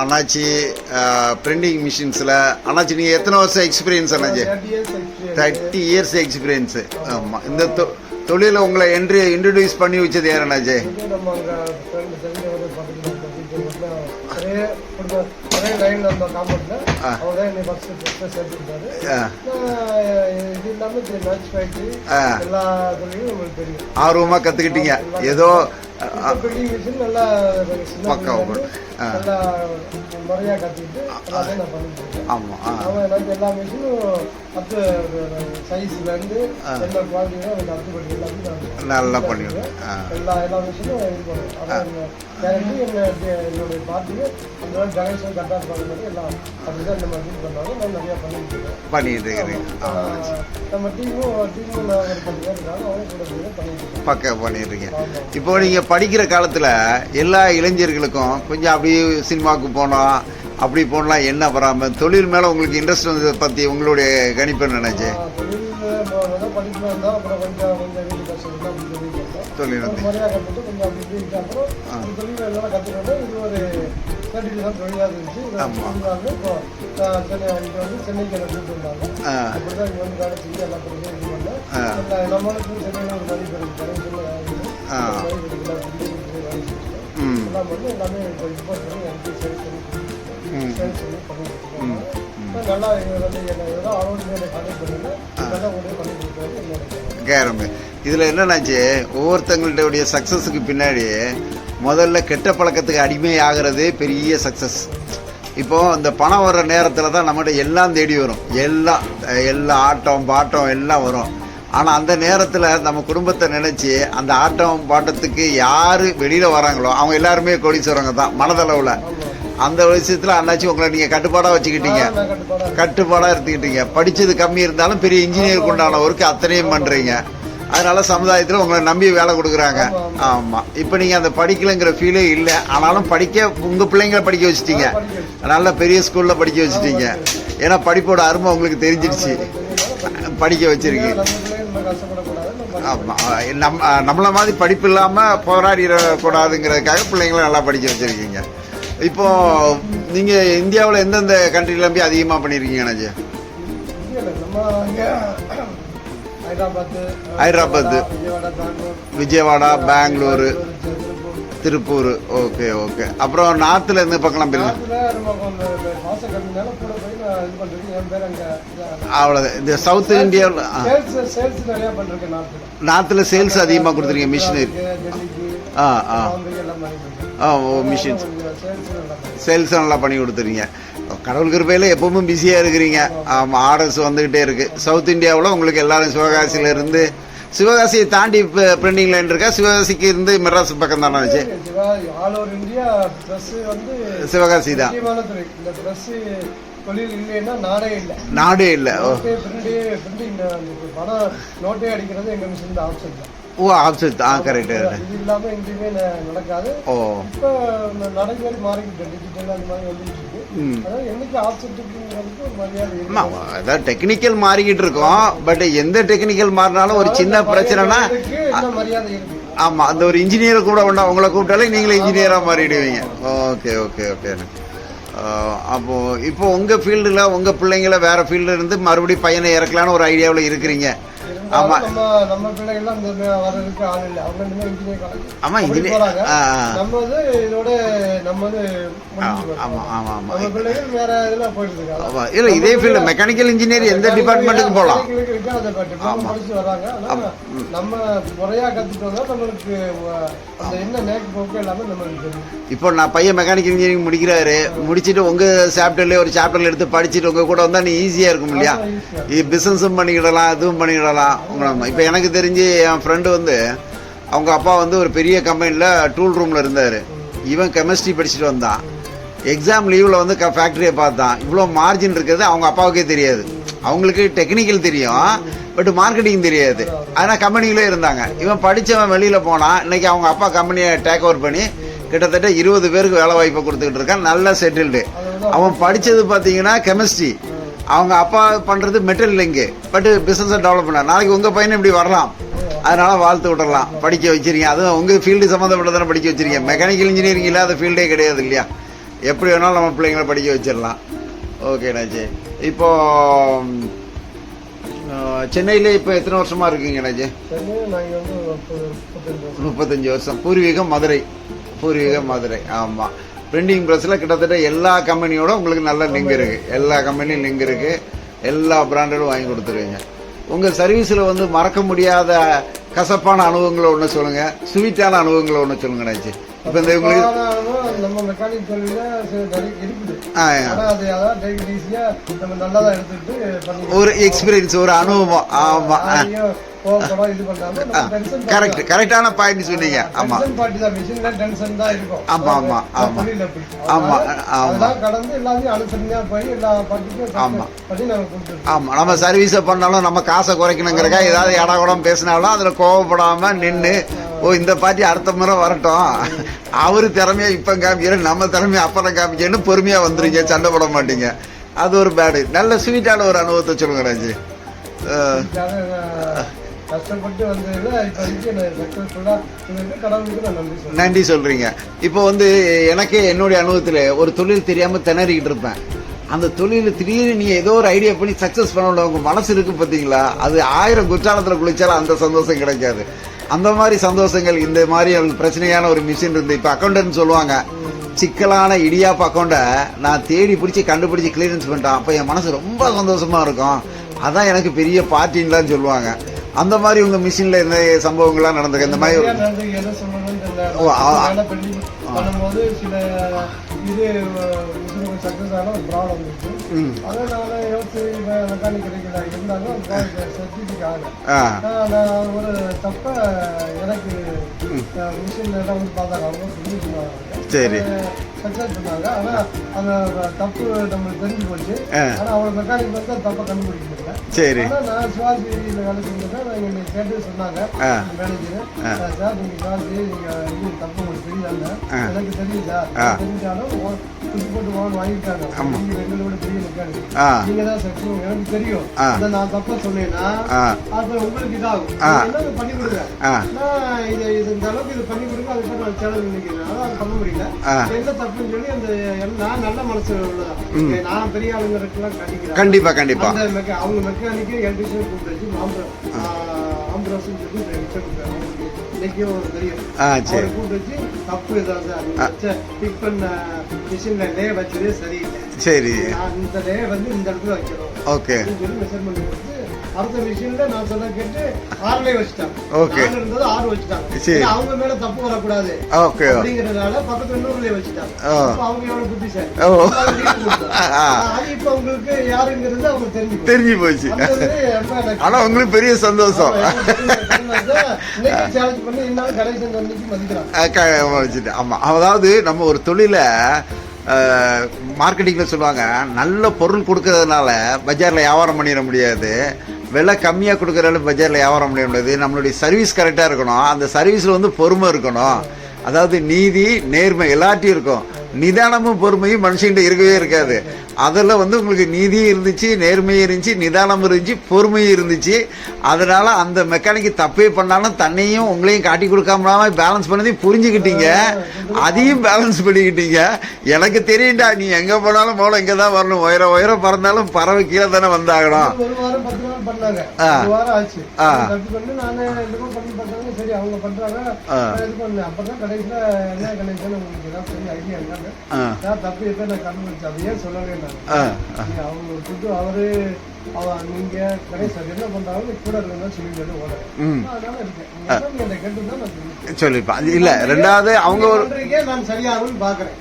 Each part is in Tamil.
அண்ணாச்சி பிரிண்டிங் மிஷின்ஸில் அண்ணாச்சி நீங்கள் எத்தனை வருஷம் எக்ஸ்பீரியன்ஸ் அண்ணாச்சி? 30 இயர்ஸ் எக்ஸ்பீரியன்ஸு. ஆமாம். இந்த தொழிலில் உங்களை இன்ட்ரடியூஸ் பண்ணி வச்சது யார் அண்ணாச்சி? ஆர்வமாக கற்றுக்கிட்டீங்க ஏதோ பக்கம். ஆமாம். எல்லா மிஷினும் நல்லா பண்ணிவிடுவேன். எல்லா மிஷினும் என்னுடைய பார்ட்டிக்கு பண்ணிட்டு இருக்கிறீங்க. நம்ம டீமும் பக்கம் பண்ணிடுறீங்க. இப்போ நீங்கள் படிக்கிற காலத்தில் எல்லா இளைஞர்களுக்கும் கொஞ்சம் அப்படியே சினிமாவுக்கு போனோம் அப்படி போனலாம் என்ன வராமல் தொழில் மேலே உங்களுக்கு இன்ட்ரெஸ்ட் வந்ததை பற்றி உங்களுடைய கணிப்பு நினைச்சு? தொழில் வந்து இதில் என்னன்னாச்சு, ஒவ்வொருத்தங்களுடைய சக்ஸஸுக்கு பின்னாடி முதல்ல கெட்ட பழக்கத்துக்கு அடிமை ஆகிறது பெரிய சக்ஸஸ். இப்போது அந்த பணம் வர்ற நேரத்தில் தான் நம்மகிட்ட எல்லாம் தேடி வரும், எல்லா ஆட்டம் பாட்டம் எல்லாம் வரும். ஆனால் அந்த நேரத்தில் நம்ம குடும்பத்தை நினச்சி அந்த ஆட்டம் பாட்டத்துக்கு யார் வெளியில் வராங்களோ அவங்க எல்லாருமே கோடீஸ்வரங்க தான் மனதளவில். அந்த விஷயத்தில் அண்ணாச்சி உங்களை நீங்கள் கட்டுப்பாடாக வச்சுக்கிட்டீங்க, கட்டுப்பாடாக எடுத்துக்கிட்டீங்க. படித்தது கம்மி இருந்தாலும் பெரிய இன்ஜினியருக்கு உண்டான ஒர்க்கு அத்தனையும் பண்ணுறீங்க. அதனால சமுதாயத்தில் உங்களை நம்பி வேலை கொடுக்குறாங்க. ஆமாம். இப்போ நீங்கள் அந்த படிக்கலைங்கிற ஃபீலே இல்லை. ஆனாலும் உங்கள் பிள்ளைங்களை படிக்க வச்சுட்டீங்க, நல்ல பெரிய ஸ்கூலில் படிக்க வச்சுட்டீங்க. ஏன்னா படிப்போட அருமை உங்களுக்கு தெரிஞ்சிடுச்சு, படிக்க வச்சிருக்கு. ஆமாம். நம்மளை மாதிரி படிப்பு இல்லாமல் போராடிடக்கூடாதுங்கிறதுக்காக பிள்ளைங்களை நல்லா படிக்க வச்சுருக்கீங்க. இப்போது நீங்கள் இந்தியாவில் எந்தெந்த கண்ட்ரியில் போய் அதிகமாக பண்ணியிருக்கீங்க அண்ணாச்சி? ஹைதராபாத், விஜயவாடா, பெங்களூரு, திருப்பூர். Okay okay. அப்புறம் நார்த்தில் இருந்து பக்கம் போயிருங்க. அவ்வளோதான். இந்த சவுத் இந்தியாவில் நார்த்தில் சேல்ஸ் அதிகமாக கொடுத்துருக்கீங்க மிஷினரி. மிஷின்ஸ் சேல்ஸ் நல்லா பண்ணி கொடுத்துருங்க. கடவுள் கிருபையில் எப்பவுமே பிஸியாக இருக்கிறீங்க. ஆமாம். ஆர்டர்ஸ் வந்துக்கிட்டே இருக்குது. சவுத் இந்தியாவில் உங்களுக்கு எல்லாரும் சிவகாசியிலேருந்து, சிவகாசியை தாண்டி பிரிண்டிங் லைன் இருக்கா? சிவகாசிக்கு இருந்து மெட்ராஸ் பக்கம் தானே வச்சு? சிவகாசி தான். நாடே இல்லை. ஓ ஆப்செட். கரெக்ட். இது இல்லாம எங்கேயுமே நடக்காது. ஓ இப்போ நடைமுறை மாறிக்கிட்டு டிஜிட்டல் அந்த மாதிரி வந்துட்டு இருக்கு. அதாவது என்னைக்கு ஆப்செட்டுங்கிறதுக்கு ஒரு மரியாதை. அதான் டெக்னிக்கல் மாறிக்கிட்டு இருக்கோம். பட் எந்த டெக்னிக்கல் மாறினாலும் ஒரு சின்ன பிரச்சனைனா மரியாதை இருக்கு. ஆமா. அந்த ஒரு இன்ஜினியர் கூட உண்டா, உங்களை கூப்பிட்டாலே நீங்களே இன்ஜினியரா மாறிடுவீங்க. Okay okay okay. அப்போ இப்போ உங்க ஃபீல்டுல உங்க பிள்ளைங்களை வேற ஃபீல்டுல இருந்து மறுபடியும் பையனை இறக்கலான்னு ஒரு ஐடியாவில் இருக்கிறீங்க. ஆமா. நம்ம பிள்ளைகள்லாம் வரதுக்கு ஆள் இல்லை. அவங்க இன்ஜினியர் காலேஜ். ஆமா இன்ஜினியர். நம்ம இதோட நம்ம ஆமா ஆமா ஆமா. நம்ம பிள்ளைகள் வேற இதுல போயிட்டு இருக்காங்க. ஆமா. இல்ல இதே ஃபீல்டு மெக்கானிக்கல் இன்ஜினியர் எந்த டிபார்ட்மெண்ட்டுக்கு போகலாம். படிச்சு வராங்க. நம்ம முறையா கத்துட்டோம்னா நம்மளுக்கு அந்த என்ன நேக்கு போக்கு எல்லாமே நம்மளுக்கு தெரியும். இப்போ நான் பையன் மெக்கானிக்கல் இன்ஜினியரிங் முடிக்கிறாரு, முடிச்சுட்டு உங்க சாப்டர்ல ஒரு சாப்டர்ல எடுத்து படிச்சுட்டு உங்க கூட வந்தா நீ ஈஸியா இருக்கும் இல்லையா? இது பிசினஸும் பண்ணிக்கிடலாம், இதுவும் பண்ணிக்கிடலாம். இப்போ எனக்கு தெரிஞ்சு என் ஃப்ரெண்டு அவங்க அப்பா ஒரு பெரிய கம்பெனியில் டூல் ரூமில் இருந்தார். இவன் கெமிஸ்ட்ரி படிச்சுட்டு வந்தான். எக்ஸாம் லீவில் ஃபேக்ட்ரியை பார்த்தான். இவ்வளோ மார்ஜின் இருக்கிறது அவங்க அப்பாவுக்கே தெரியாது. அவங்களுக்கு டெக்னிக்கல் தெரியும், பட் மார்க்கெட்டிங் தெரியாது. ஆனால் கம்பெனிகளே இருந்தாங்க. இவன் படித்தவன் வெளியில் போனான். இன்றைக்கி அவங்க அப்பா கம்பெனியை டேக் ஓவர் பண்ணி கிட்டத்தட்ட 20 பேருக்கு வேலை வாய்ப்பை கொடுத்துக்கிட்டு இருக்கான். நல்ல செட்டில்டு. அவன் படித்தது பார்த்தீங்கன்னா கெமிஸ்ட்ரி, அவங்க அப்பா பண்ணுறது மெட்டல் லிங்கு, பட் பிஸ்னஸை டெவலப் பண்ண. நாளைக்கு உங்கள் பையனை இப்படி வரலாம். அதனால் வாழ்த்து விட்டுறலாம். படிக்க வச்சிருக்கீங்க. அதுவும் உங்கள் ஃபீல்டு சம்மந்தப்பட்டதானே படிக்க வச்சிருக்கீங்க. மெக்கானிக்கல் இன்ஜினியரிங் இல்லாத ஃபீல்டே கிடையாது இல்லையா? எப்படி வேணாலும் நம்ம பிள்ளைங்களை படிக்க வச்சிடலாம். ஓகேண்ணாச்சி. இப்போ சென்னையில இப்போ எத்தனை வருஷமா இருக்கீங்க அண்ணாச்சி? சென்னையில் நாங்கள் வந்து 35 வருஷம். பூர்வீகம் மதுரை. பூர்வீகம் மதுரை. ஆமா. பிரிண்டிங் ப்ரெஸ்ல கிட்டத்தட்ட எல்லா கம்பெனியோட உங்களுக்கு நல்ல லிங்க் இருக்கு. எல்லா கம்பெனியும் லிங்க் இருக்கு. எல்லா பிராண்டடும் வாங்கி கொடுத்துருவீங்க. உங்க சர்வீஸ்ல வந்து மறக்க முடியாத கசப்பான அனுபவங்களை ஒன்று சொல்லுங்க, ஸ்வீட்டான அனுபவங்களை ஒன்று சொல்லுங்க அண்ணாச்சி. இப்போ இந்த உங்களுக்கு நம்ம மெக்கானிக் தொழில இருக்குது. நம்ம நல்லா தான் எடுத்துட்டு ஒரு எக்ஸ்பீரியன்ஸ், ஒரு அனுபவம். ஆமா, கரெக்ட், கரெக்டான பாயிண்ட் சொன்னீங்க. ஆமா ஆமா ஆமா ஆமா ஆமா ஆமா கடந்து எல்லாத்தையும் அனுசரணையா போய் எல்லா பாட்டுக்கும் ஆமா ஆமா. நம்ம சர்வீஸை பண்ணாலும் நம்ம காசை குறைக்கணுங்கிறக்கா ஏதாவது இடகுடம் பேசினாலும் அதுல கோவப்படாம நின்று, ஓ இந்த பாட்டி அடுத்த முறை வரட்டும், அவரு திறமையா இப்ப காமிக்கிற, நம்ம திறமையா அப்புறம் காமிக்கன்னு பொறுமையா வந்துருங்க, சண்டை போட மாட்டீங்க. அது ஒரு பேடு. நல்ல ஸ்வீட்டான ஒரு அனுபவத்தை சொல்லுங்க ராஜி. கஷ்டப்பட்டு வந்ததுல நன்றி சொல்றீங்க. இப்போ வந்து எனக்கே என்னுடைய அனுபவத்துல ஒரு தொழில் தெரியாம திணறிக்கிட்டு இருப்பேன். அந்த தொழில திடீர்னு நீங்க ஏதோ ஒரு ஐடியா பண்ணி சக்சஸ் பண்ண உங்க மனசு இருக்கு பாத்தீங்களா, அது 1000 குற்றாலத்துல குளிச்சாலும் அந்த சந்தோஷம் கிடைக்காது. அந்த மாதிரி சந்தோஷங்கள் இந்த மாதிரி பிரச்சனையான ஒரு மிஷின் இருந்து, இப்ப அக்கௌண்டன்ட் சொல்லுவாங்க, சிக்கலான இடியாப்ப அக்கௌண்ட நான் தேடி பிடிச்சி கண்டுபிடிச்சி கிளியரன்ஸ் பண்ணிட்டேன், அப்ப என் மனசு ரொம்ப சந்தோஷமா இருக்கும், அதான் எனக்கு பெரிய பார்ட்டின்லாம் சொல்லுவாங்க. அந்த மாதிரி உங்க மிஷின்ல எந்த சம்பவங்கள்லாம் நடந்திருக்கு? இந்த மாதிரி பண்ணும்போது சில இது சக்சஸ் ஆன ஒரு ப்ராப்ளம் இருந்துச்சு. அதனால யோசிச்சு மெக்கானிக் கிடைக்கல இருந்தாலும் சர்டிஃபிகேட் ஆகல. நான் ஒரு தப்ப எனக்கு மிஷின் எல்லாம் வந்து பார்த்தாங்க, அவங்க சொல்லி சொன்னாங்க, சரி சக்சஸ் பண்ணாங்க. ஆனா அந்த தப்பு நம்மளுக்கு தெரிஞ்சு போச்சு. ஆனா அவங்க மெக்கானிக் வந்து தப்பை கண்டுபிடிக்க முடியல. சரி. ஆனா நான் சிவாஜியில வேலை செஞ்சேன். எங்க கேட்டு சொன்னாங்க மேனேஜர், சார் நீங்க சிவாஜி நீங்க தப்பு உங்களுக்கு தெரியாங்க, எனக்கு தெரியுதா, தெரிஞ்சாலும் போட்டு வாங்கிட்டாங்க, நீங்க எங்களோட பெரிய மெக்கானிக், நீங்க தான் சக்சஸ், எனக்கு தெரியும். நான் தப்பா சொன்னேன்னா அப்ப உங்களுக்கு இதாகும், என்ன பண்ணி கொடுங்க, நான் இது இந்த அளவுக்கு இது பண்ணி கொடுங்க, அதுக்கு நான் சேலஞ்ச் நினைக்கிறேன். அதான் அது பண்ண முடியல. என்ன தப்புன்னு சொல்லி அந்த நான் நல்ல மனசு உள்ளதான், நான் பெரிய ஆளுங்களுக்கெல்லாம் கண்டிக்கிறேன். கண்டிப்பா கண்டிப்பா. அவங்க மெக்கானிக்கு எலக்ட்ரிஷியன் கூப்பிட்டு ஆம்புலன்ஸ் சொல்லி இன்னைக்கும் தெரியும். அவரை கூப்பிட்டு வச்சு தப்பு ஏதாவது பிக் பண்ண மிஷின்ல லே வச்சதே சரியில்லை, சரி இந்த லே வந்து இந்த இடத்துல வைக்கணும், ஓகே சொல்லி மெஷர்மெண்ட் கொடுத்து அடுத்த மிஷின்ல நான் சொல்ல கேட்டு 6லே வச்சுட்டாங்க. ஓகே இருந்தது 6 வச்சுட்டாங்க. அவங்க மேல தப்பு வரக்கூடாது அப்படிங்கறதுனால பக்கத்துல இன்னொருலே வச்சுட்டாங்க. அவங்க எவ்வளவு புத்திசாலி, அது இப்ப உங்களுக்கு யாருங்கிறது அவங்க தெரிஞ்சு போச்சு. ஆனா உங்களுக்கு பெரிய சந்தோஷம். ஆமா, அதாவது நம்ம ஒரு தொழில மார்க்கெட்டிங்ல சொல்லுவாங்க, நல்ல பொருள் கொடுக்கறதுனால பஜார்ல வியாபாரம் பண்ணிட முடியாது, விலை கம்மியாக கொடுக்குறதால பஜாரில் வியாபாரம் பண்ண முடியாது. நம்மளுடைய சர்வீஸ் கரெக்டாக இருக்கணும், அந்த சர்வீஸில் வந்து பொறுமை இருக்கணும், அதாவது நீதி நேர்மை எல்லாத்தையும் இருக்கும். நிதானமும் பொறுமையும் மனுஷன்கிட்ட இருக்கவே இருக்காது. அதில் வந்து உங்களுக்கு நீதியும் இருந்துச்சு, நேர்மையும் இருந்துச்சு, நிதானமும் இருந்துச்சு, பொறுமையும் இருந்துச்சு. அதனால அந்த மெக்கானிக்கு தப்பே பண்ணாலும் தன்னையும் உங்களையும் காட்டி கொடுக்காம பேலன்ஸ் பண்ணதையும் புரிஞ்சுக்கிட்டீங்க, அதையும் பேலன்ஸ் பண்ணிக்கிட்டீங்க. எனக்கு தெரியும்டா, நீ எங்க போனாலும் போல இங்க தான் வரணும், உயரம் உயரம் பறந்தாலும் பறவை கீழே தானே வந்தாகணும். நீங்க கணேசன் என்ன பண்றாங்க கூட இருந்தா சொல்லிப்பா. இல்ல ரெண்டாவது அவங்க நான் சரியாகும் பாக்குறேன்,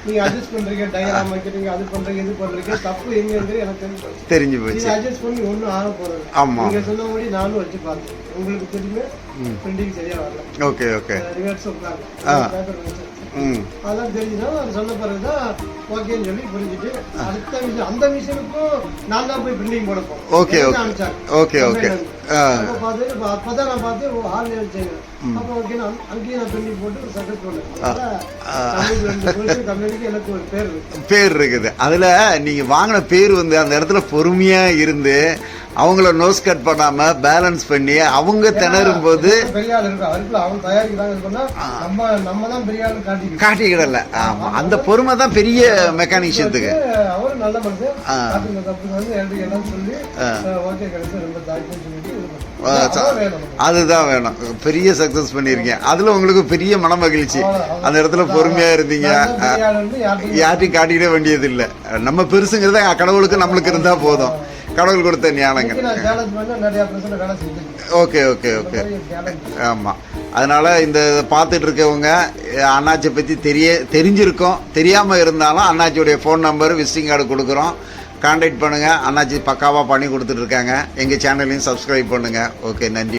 நீங்க அட்ஜஸ்ட் பண்றீங்க, டயக்ராம் வைக்கிறீங்க, அது பண்றீங்க, இது பண்றீங்க, தப்பு எங்க எனக்கு தெரிஞ்சு போச்சு. அட்ஜஸ்ட் பண்ணி ஒண்ணும் ஆக போறது. ஆமா, நீங்க சொன்னபடி நானும் வச்சு பார்த்தேன், உங்களுக்கு தெரியுமே பிரிண்டிங் சரியா வரல. ஓகே ஓகே, ரிவர்ஸ் பேப்பர் அதான் தெரிஞ்சுன்னா அது சொன்ன பிறகுதான் ஓகேன்னு சொல்லி புரிஞ்சுட்டு அடுத்த மிஷின் அந்த மிஷினுக்கும் நான் தான் போய் பிரிண்டிங் போட போறேன். Okay okay okay. அப்ப பார்த்து அப்பதான் நான் பார்த்து ஆள் வச்சேங்க. அப்ப ஓகே அங்கேயும் நான் பெண்ணி போட்டு சக்சஸ் பண்ணேன். கம்பெனிக்கு எனக்கு ஒரு பேர் இருக்குது. அதுல நீங்க வாங்கின பேர் வந்து அந்த இடத்துல பொறுமையா இருந்து அவங்கள நோஸ் கட் பண்ணாம பேலன்ஸ் பண்ணி அவங்க திணறும் போது பெரிய ஆள் இருக்கு அவருக்கு அவங்க தயாரிக்கிறாங்க சொன்னா நம்ம தான் பெரிய ஆள் காட்டிக்கிடல. ஆமா, அந்த பொறுமை தான் பெரிய மெக்கானிக்ஷத்துக்கு. அவரு நல்ல மனுஷன் தப்பு வந்து எல்லாம் சொல்லி ஓகே கிடைச்சு ரொம்ப தாய்ப்புன்னு சொல்லிட்டு அதுதான் வேணும். பெரிய சக்சஸ் பண்ணிருக்கேன். அதுல உங்களுக்கு பெரிய மன மகிழ்ச்சி. அந்த இடத்துல பொறுமையா இருந்தீங்க. யார்ட்டையும் காட்டிக்கிட வேண்டியது இல்லை. நம்ம பெருசுங்கிறத கடவுளுக்கு நம்மளுக்கு இருந்தா போதும். கடவுள் கொடுத்த ஞானங்கள். Okay okay okay. ஆமாம், அதனால் இந்த பார்த்துட்டு இருக்கவங்க அண்ணாச்சியை பற்றி தெரிஞ்சிருக்கோம். தெரியாமல் இருந்தாலும் அண்ணாச்சியுடைய ஃபோன் நம்பர் விசிட்டிங் கார்டு கொடுக்குறோம். கான்டாக்ட் பண்ணுங்கள். அண்ணாச்சி பக்காவாக பண்ணி கொடுத்துட்ருக்காங்க. எங்கள் சேனலையும் சப்ஸ்கிரைப் பண்ணுங்கள். ஓகே, நன்றி.